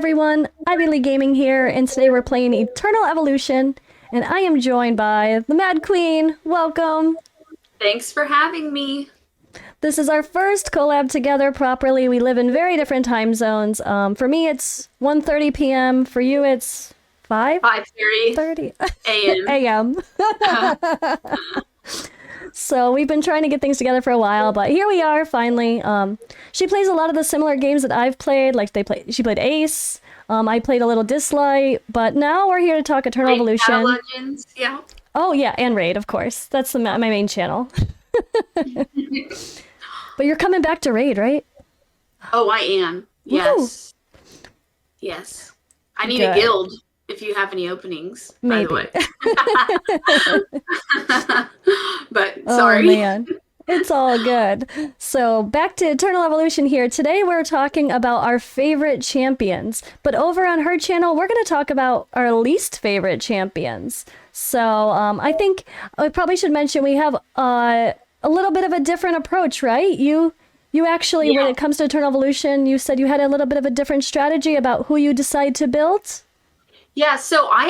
everyone, Ivy League Gaming here, and today we're playing Eternal Evolution, and I am joined by the Mad Queen. Welcome. Thanks for having me. This is our first collab together properly. We live in very different time zones. For me, it's 1:30 p.m. For you, it's 5:30 5:30 a.m. a.m. So we've been trying to get things together for a while, but here we are finally. She plays a lot of the similar games that I've played. She played Ace. I played a little Dislight, but now we're here to talk Eternal Raid Shadow Evolution. Legends, yeah. Oh yeah, and Raid, of course. That's my main channel. But you're coming back to Raid, right? Oh, I am. Woo! Yes. Yes. I need a Good. guild if you have any openings, by Maybe. the way. But Oh sorry. man. It's all good. So back to Eternal Evolution here. Today we're talking about our favorite champions. But over on her channel, we're going to talk about our least favorite champions. So I think I probably should mention we have a little bit of a different approach, right? You actually, when Yeah. it comes to Eternal Evolution, you said you had a little bit of a different strategy about who you decide to build. Yeah, so I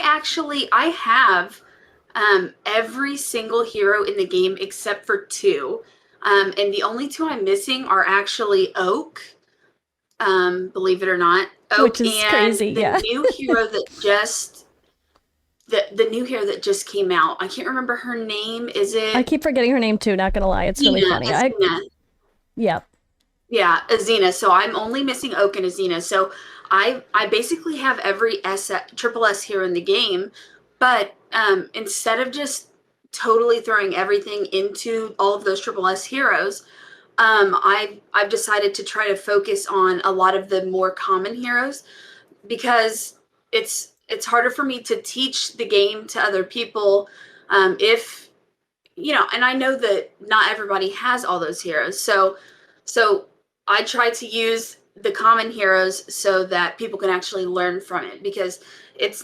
have every single hero in the game except for two. And the only two I'm missing are actually Oak, believe it or not. Which Oak is and crazy, the yeah. new hero that just the new hero that just came out. I can't remember her name. Is I it keep forgetting her name too, not gonna lie. It's really Azina? funny. Azina. Yeah. Yeah, Azina. So I'm only missing Oak and Azina. So I basically have every triple S hero in the game, but instead of just totally throwing everything into all of those triple S heroes, I've decided to try to focus on a lot of the more common heroes because it's harder for me to teach the game to other people if and I know that not everybody has all those heroes. So I try to use the common heroes so that people can actually learn from it because it's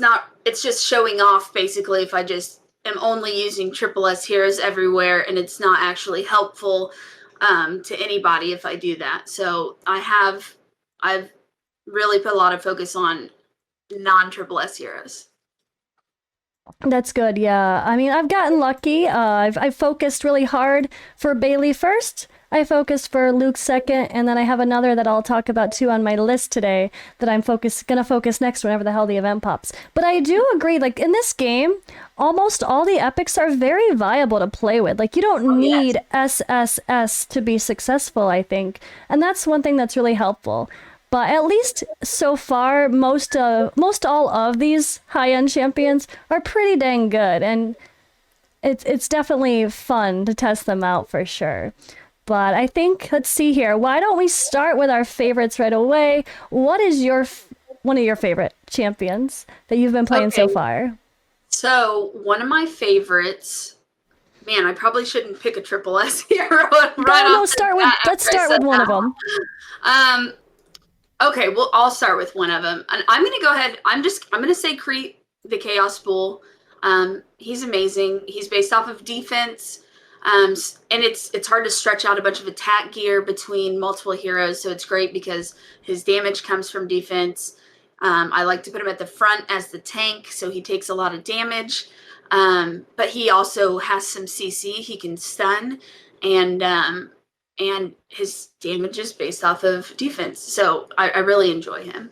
just showing off basically if I just am only using triple S heroes everywhere and it's not actually helpful to anybody if I do that. So I've really put a lot of focus on non triple S heroes. That's good, yeah. I mean, I've gotten lucky. I've focused really hard for Bailey first. I focused for Luke second, and then I have another that I'll talk about too on my list today that I'm gonna focus next whenever the hell the event pops. But I do agree, like in this game, almost all the epics are very viable to play with. Like you don't Oh yes. need SSS to be successful, I think. And that's one thing that's really helpful. But at least so far, most all of these high-end champions are pretty dang good, and it's definitely fun to test them out for sure. But I think let's see here. Why don't we start with our favorites right away? What is one of your favorite champions that you've been playing so Okay. far? So one of my favorites, man, I probably shouldn't pick a triple S hero right No, off the bat let's after I start said with one of that. them. Um, okay, well, I'll start with one of them. And I'm gonna go ahead. I'm gonna say Crete, the Chaos Bull. He's amazing. He's based off of defense. And it's hard to stretch out a bunch of attack gear between multiple heroes, so it's great because his damage comes from defense. I like to put him at the front as the tank, so he takes a lot of damage. But he also has some CC. He can stun, and his damage is based off of defense. So I really enjoy him.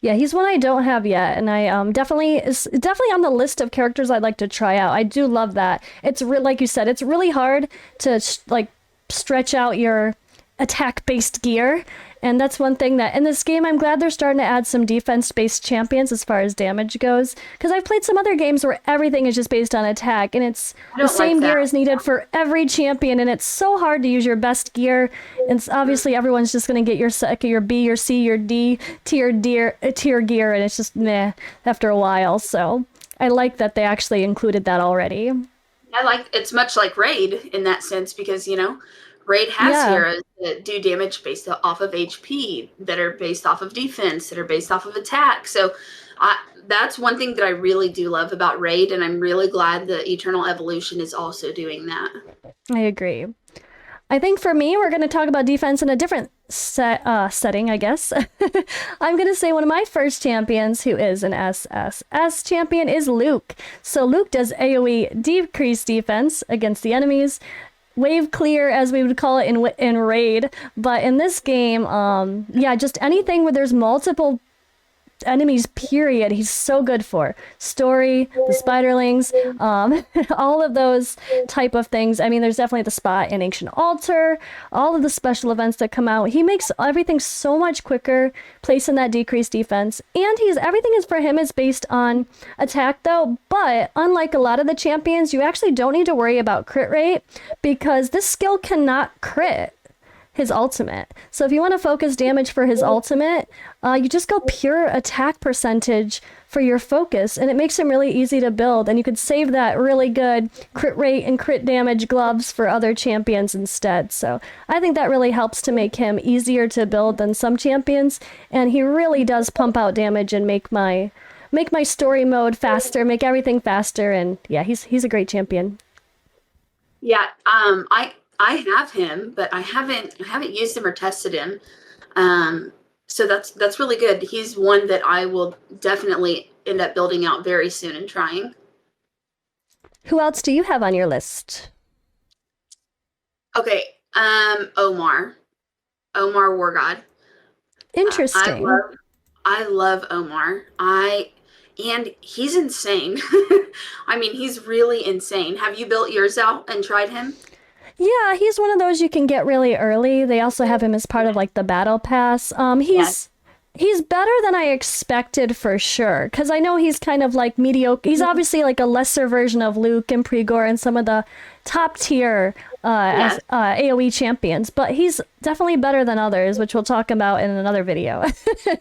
Yeah, he's one I don't have yet, and I definitely is definitely on the list of characters I'd like to try out. I do love that. Like you said, it's really hard to like stretch out your attack-based gear, and that's one thing that in this game I'm glad they're starting to add some defense-based champions as far as damage goes. Because I've played some other games where everything is just based on attack, and it's I the don't like same gear that. is needed for every champion, and it's so hard to use your best gear. And obviously everyone's just gonna get your B, your C, your D tier gear, and it's just meh after a while. So I like that they actually included that already. It's much like Raid in that sense because Raid has Yeah. heroes that do damage based off of HP, that are based off of defense, that are based off of attack. So that's one thing that I really do love about Raid, and I'm really glad that Eternal Evolution is also doing that. I agree. I think for me, we're going to talk about defense in a different setting, I guess. I'm going to say one of my first champions who is an SSS champion is Luke. So Luke does AoE decrease defense against the enemies, wave clear as we would call it in raid, but in this game, yeah, just anything where there's multiple enemies, period, he's so good for story, the spiderlings, all of those type of things. I mean, there's definitely the spot in Ancient Altar, all of the special events that come out. He makes everything so much quicker, placing that decreased defense, and he's everything is for him is based on attack though. But unlike a lot of the champions, you actually don't need to worry about crit rate because this skill cannot crit his ultimate. So if you want to focus damage for his ultimate, you just go pure attack percentage for your focus, and it makes him really easy to build. And you could save that really good crit rate and crit damage gloves for other champions instead. So I think that really helps to make him easier to build than some champions. And he really does pump out damage and make my story mode faster, make everything faster. And yeah, he's a great champion. Yeah, I have him, but I haven't used him or tested him. So that's really good. He's one that I will definitely end up building out very soon and trying. Who else do you have on your list? Okay, Omar War God. Interesting. I love Omar. And he's insane. I mean, he's really insane. Have you built yours out and tried him? Yeah, he's one of those you can get really early. They also have him as part of like the battle pass. Yes. He's better than I expected for sure, because I know he's kind of like mediocre. He's obviously like a lesser version of Luke and Pregor and some of the top tier AoE champions, but he's definitely better than others, which we'll talk about in another video.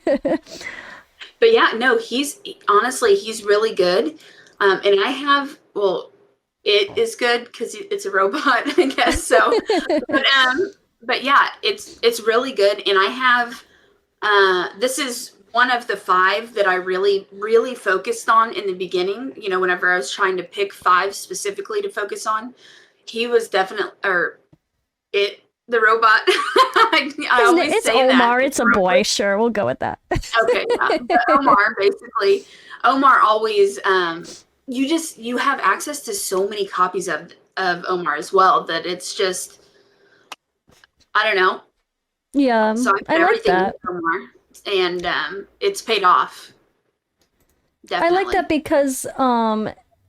But yeah, no, he's honestly, he's really good. And I have, well, it is good because it's a robot, I guess. So, but yeah, it's really good. And I have, this is one of the 5 that I really, really focused on in the beginning. You know, whenever I was trying to pick 5 specifically to focus on, he was definitely, the robot. I always it's say Omar. that. It's a boy. Sure, we'll go with that. Okay, yeah. But Omar always, you have access to so many copies of Omar as well that it's just, I don't know. Yeah, So I put I like everything that. with Omar, and it's paid off. Definitely. I like that because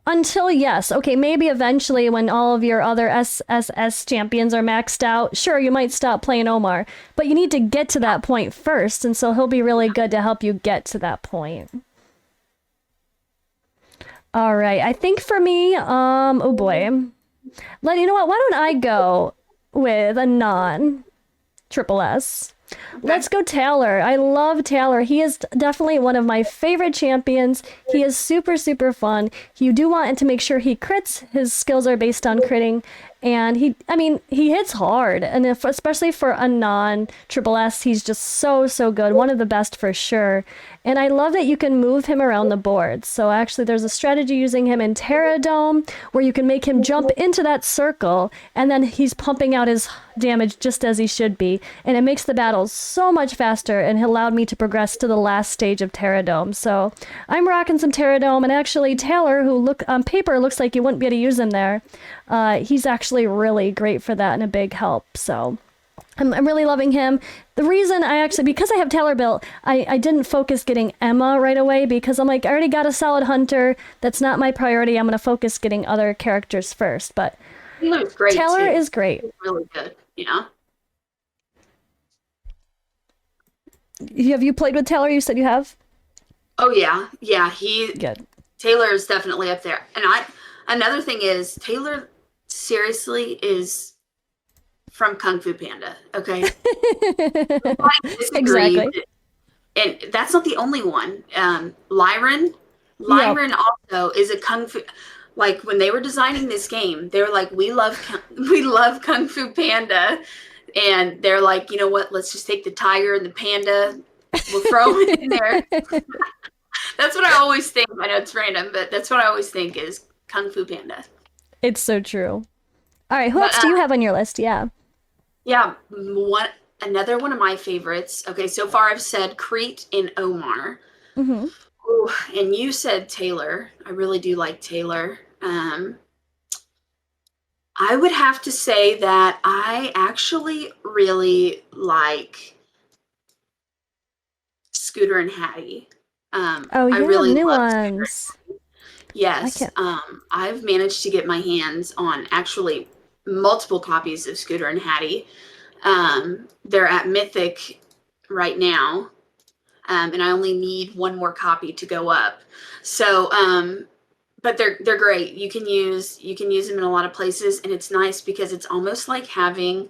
until yes, okay, maybe eventually when all of your other SSS champions are maxed out, sure, you might stop playing Omar, but you need to get to that point first, and so he'll be really good to help you get to that point. All right, I think for me, oh boy, you know what? Why don't I go with a non triple S? Let's go Taylor. I love Taylor. He is definitely one of my favorite champions. He is super, super fun. You do want to make sure he crits. His skills are based on critting. And he hits hard. And especially for a non-triple S, he's just so, so good. One of the best for sure. And I love that you can move him around the board. So actually there's a strategy using him in Terra Dome where you can make him jump into that circle and then he's pumping out his damage just as he should be. And it makes the battles so much faster and it allowed me to progress to the last stage of Terra Dome. So I'm rocking some Terra Dome, and actually Taylor, who on paper looks like you wouldn't be able to use him there, he's actually really great for that and a big help. So I'm really loving him. The reason because I have Taylor built, I didn't focus getting Emma right away because I'm like, I already got a solid hunter. That's not my priority. I'm going to focus getting other characters first. But Taylor's great. Taylor is great. He's really good, you know? Have you played with Taylor? You said you have? Oh, yeah. Yeah, Good. Taylor is definitely up there. And another thing is, Taylor seriously is from Kung Fu Panda, okay? I disagree. Exactly. And that's not the only one. Lyran also is a Kung Fu. Like when they were designing this game, they were like, we love Kung Fu Panda. And they're like, you know what? Let's just take the tiger and the panda. We'll throw it in there. That's what I always think. I know it's random, but that's what I always think is Kung Fu Panda. It's so true. All right, who else do you have on your list? Yeah. Yeah, another one of my favorites. Okay, so far I've said Crete and Omar. Hmm. Ooh, and you said Taylor. I really do like Taylor. I would have to say that I actually really like Scooter and Hattie. Oh I yeah, the really new love Scooter. ones. I Yes, can't. I've managed to get my hands on actually multiple copies of Scooter and Hattie. They're at Mythic right now, and I only need one more copy to go up. So, but they're great. You can use them in a lot of places, and it's nice because it's almost like having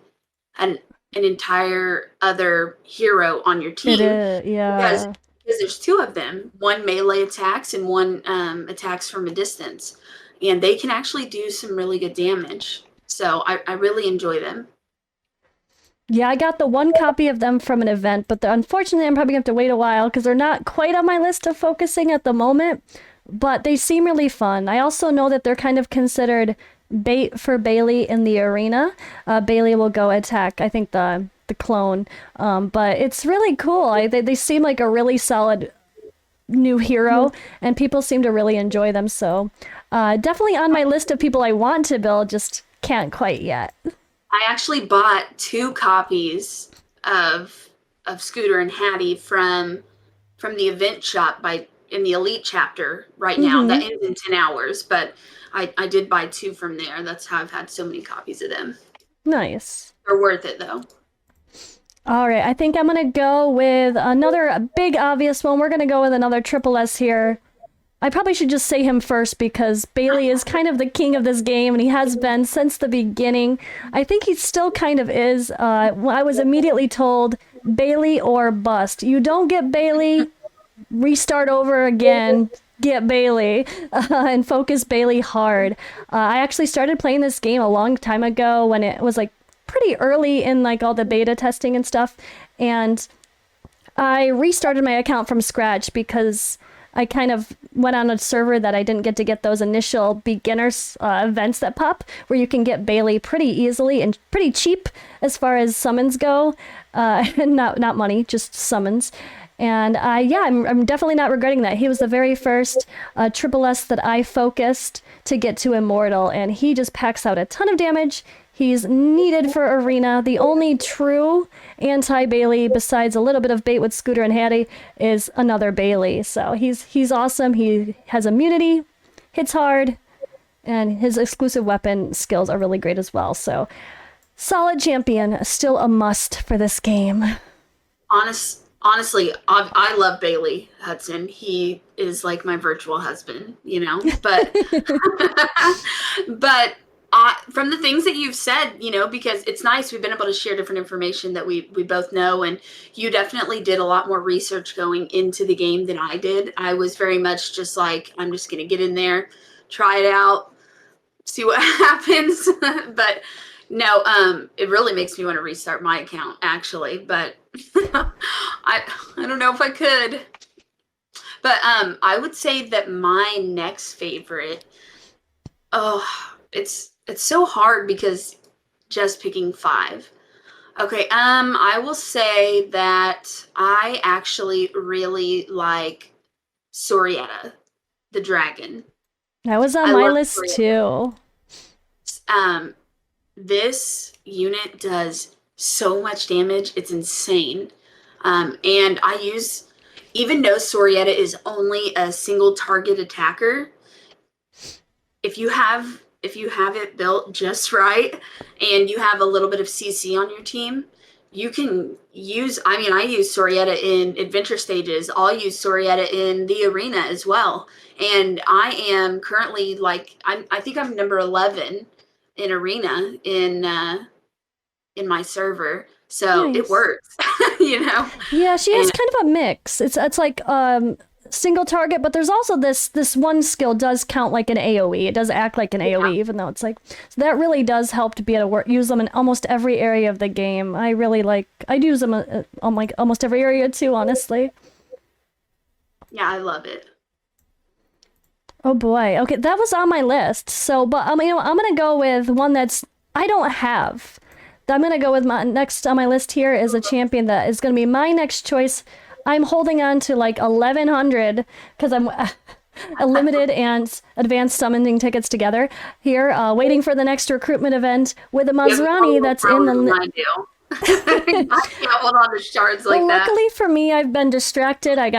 an an entire other hero on your It team is, because yeah. because there's two of them, one melee attacks and one attacks from a distance, and they can actually do some really good damage. So I really enjoy them. Yeah, I got the one copy of them from an event, but unfortunately, I'm probably gonna have to wait a while because they're not quite on my list of focusing at the moment. But they seem really fun. I also know that they're kind of considered bait for Bailey in the arena. Bailey will go attack, I think the clone. But it's really cool. They seem like a really solid new hero, and people seem to really enjoy them. So, definitely on my list of people I want to build, just can't quite yet. I actually bought two copies of Scooter and Hattie from the event shop by in the elite chapter right now. That Mm-hmm. ends in 10 hours, but I did buy two from there. That's how I've had so many copies of them. Nice. They're worth it though. All right, I think I'm gonna go with another big obvious one. We're gonna go with another triple S here. I probably should just say him first because Bailey is kind of the king of this game, and he has been since the beginning. I think he still kind of is. I was immediately told Bailey or bust. You don't get Bailey, restart over again. Get Bailey and focus Bailey hard. I actually started playing this game a long time ago when it was like pretty early in like all the beta testing and stuff, and I restarted my account from scratch because I kind of went on a server that I didn't get to get those initial beginners events that pop, where you can get Bailey pretty easily and pretty cheap as far as summons go, not money, just summons. And yeah, I'm definitely not regretting that. He was the very first Triple S that I focused to get to Immortal, and he just packs out a ton of damage. He's needed for Arena. The only true anti-Bailey, besides a little bit of bait with Scooter and Hattie, is another Bailey. So he's awesome. He has immunity, hits hard, and his exclusive weapon skills are really great as well. So solid champion, still a must for this game. Honestly, I love Bailey Hudson. He is like my virtual husband, you know. But but from the things that you've said, you know, because it's nice we've been able to share different information that we both know, and you definitely did a lot more research going into the game than I did. I was very much just like, I'm just gonna get in there, try it out, see what happens. But no, it really makes me want to restart my account actually, but I don't know if I could. But I would say that my next favorite, oh, it's so hard because just picking five. Okay, I will say that I actually really like Sorietta, the dragon. That was on I my love list Sorietta. too. This unit does so much damage. It's insane. And I use, even though Sorietta is only a single target attacker, if you have it built just right and you have a little bit of CC on your team, you can use, I mean, I use Sorietta in adventure stages. I'll use Sorietta in the arena as well. And I am currently like, I think I'm number 11 in arena in my server. So it Nice. works, you know. Yeah, she has And kind of a mix. It's like single target, but there's also this one skill does count like an AoE. It does act like an yeah, AoE, even though it's like, so that really does help to be able to use them in almost every area of the game. I really like, I'd use them on like almost every area too, honestly. yeah, I love it. Oh boy. Okay, that was on my list. So, but I'm gonna go with one that's I don't have. I'm going to go with my next on my list here is a champion that is going to be my next choice. I'm holding on to like 1100 because I'm a limited and advanced summoning tickets together here, waiting for the next recruitment event with a You have Maserati more that's in willpower than the. I do. I can't hold on to shards Well, like that. luckily for me, I've been distracted. I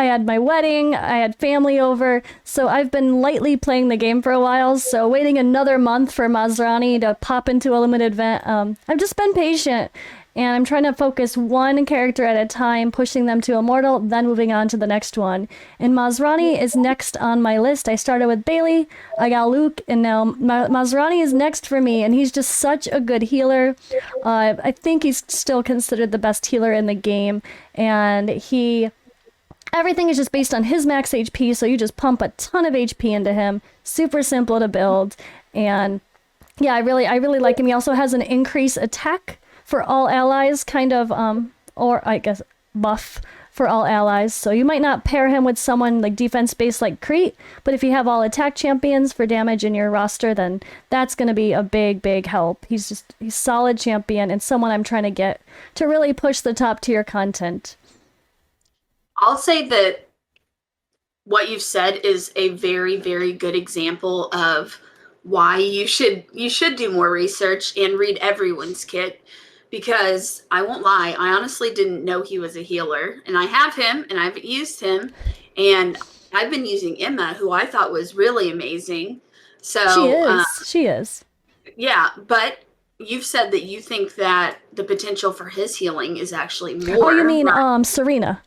had my wedding, I had family over, so I've been lightly playing the game for a while. So waiting another month for Maserati to pop into a limited event. I've just been patient, and I'm trying to focus one character at a time, pushing them to immortal, then moving on to the next one. And Maserati is next on my list. I started with Bailey, I got Luke, and now Maserati is next for me, and he's just such a good healer. I think he's still considered the best healer in the game, and everything is just based on his max HP, so you just pump a ton of HP into him. Super simple to build, and yeah, I really like him. He also has an increased attack for all allies, kind of, or I guess buff for all allies. So you might not pair him with someone like defense based like Crete, but if you have all attack champions for damage in your roster, then that's going to be a big help. He's solid champion and someone I'm trying to get to really push the top tier content. I'll say that what you've said is a very good example of why you should do more research and read everyone's kit, because I won't lie, I honestly didn't know he was a healer, and I have him and I've used him, and I've been using Emma, who I thought was really amazing. She So is. She is. yeah, but you've said that you think that the potential for his healing is actually Oh, you more. mean Serena?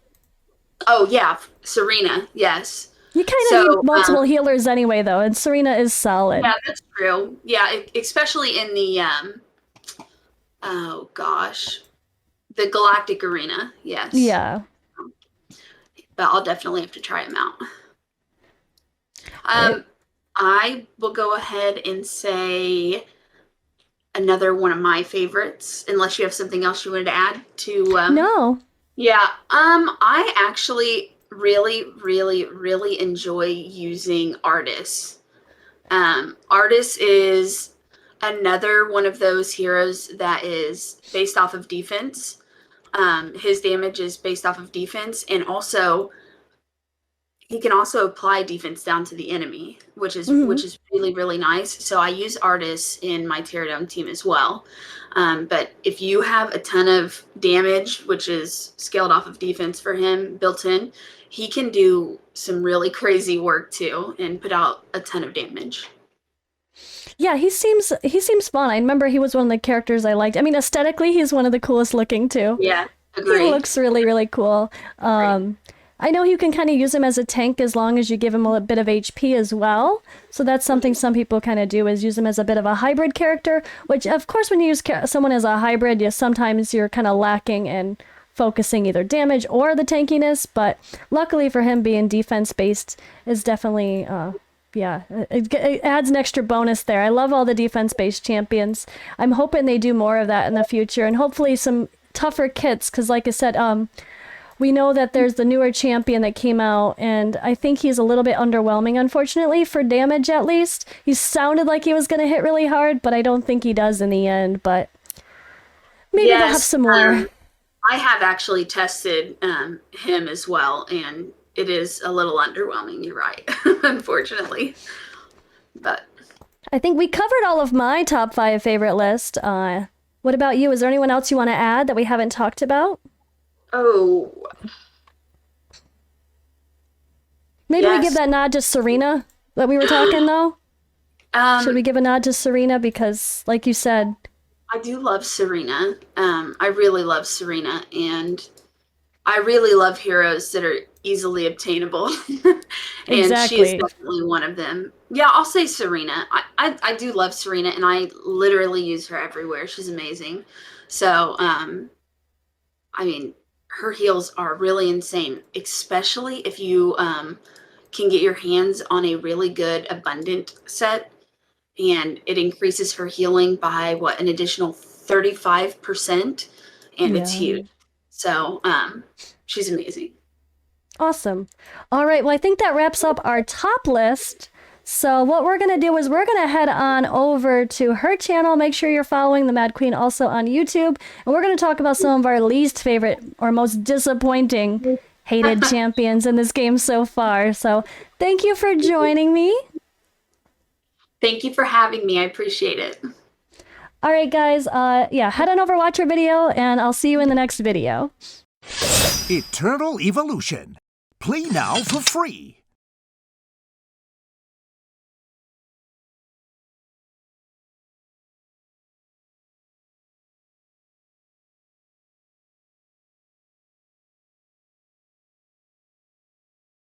Oh yeah, Serena, yes. You kind of need So multiple healers anyway, though, and Serena is solid. yeah, that's true. Yeah, especially in the oh gosh, the Galactic Arena. Yes, Yeah. but I'll definitely have to try him out. It, I will go ahead and say another one of my favorites, unless you have something else you wanted to add to. no. Yeah, I actually really enjoy using Artis. Artis is another one of those heroes that is based off of defense. His damage is based off of defense, and also he can also apply defense down to the enemy, which is Mhm. really nice. So I use Artis in my teardown team as well. But if you have a ton of damage, which is scaled off of defense for him built in, he can do some really crazy work too and put out a ton of damage. Yeah, he seems fun. I remember he was one of the characters I liked. I mean, aesthetically, he's one of the coolest looking too. Yeah, He agree. looks really cool. Agree. I know you can kind of use him as a tank as long as you give him a bit of HP as well. So that's something some people kind of do is use him as a bit of a hybrid character. Which, of course, when you use someone as a hybrid, sometimes you're kind of lacking in focusing either damage or the tankiness. But luckily for him, being defense based is definitely. Yeah, it adds an extra bonus there. I love all the defense-based champions. I'm hoping they do more of that in the future, and hopefully some tougher kits. Because, like I said, we know that there's the newer champion that came out, and I think he's a little bit underwhelming, unfortunately, for damage at least. He sounded like he was going to hit really hard, but I don't think he does in the end. But maybe they'll have Yes, some more. I have actually tested him as well, and it is a little underwhelming. You're right, unfortunately. But I think we covered all of my top 5 favorite list. What about you? Is there anyone else you want to add that we haven't talked about? oh Maybe we give yes, that nod to Serena that we were talking though. Should we um, give a nod to Serena because, like you said, I do love Serena. I really love Serena, and I really love heroes that are easily obtainable, and she is exactly. definitely one of them. Yeah, I'll say Serena. I do love Serena, and I literally use her everywhere. She's amazing. So, I mean, her heals are really insane, especially if you can get your hands on a really good abundant set, and it increases her healing by what, an additional 35%, and it's Yeah. huge. So, she's amazing. Awesome. All right. Well, I think that wraps up our top list. So what we're going to do is we're going to head on over to her channel. Make sure you're following TheMadQueen also on YouTube. And we're going to talk about some of our least favorite or most disappointing hated champions in this game so far. So thank you for joining me. Thank you for having me. I appreciate it. All right, guys. Yeah, head on over, watch our video, and I'll see you in the next video. Eternal Evolution. Play now for free.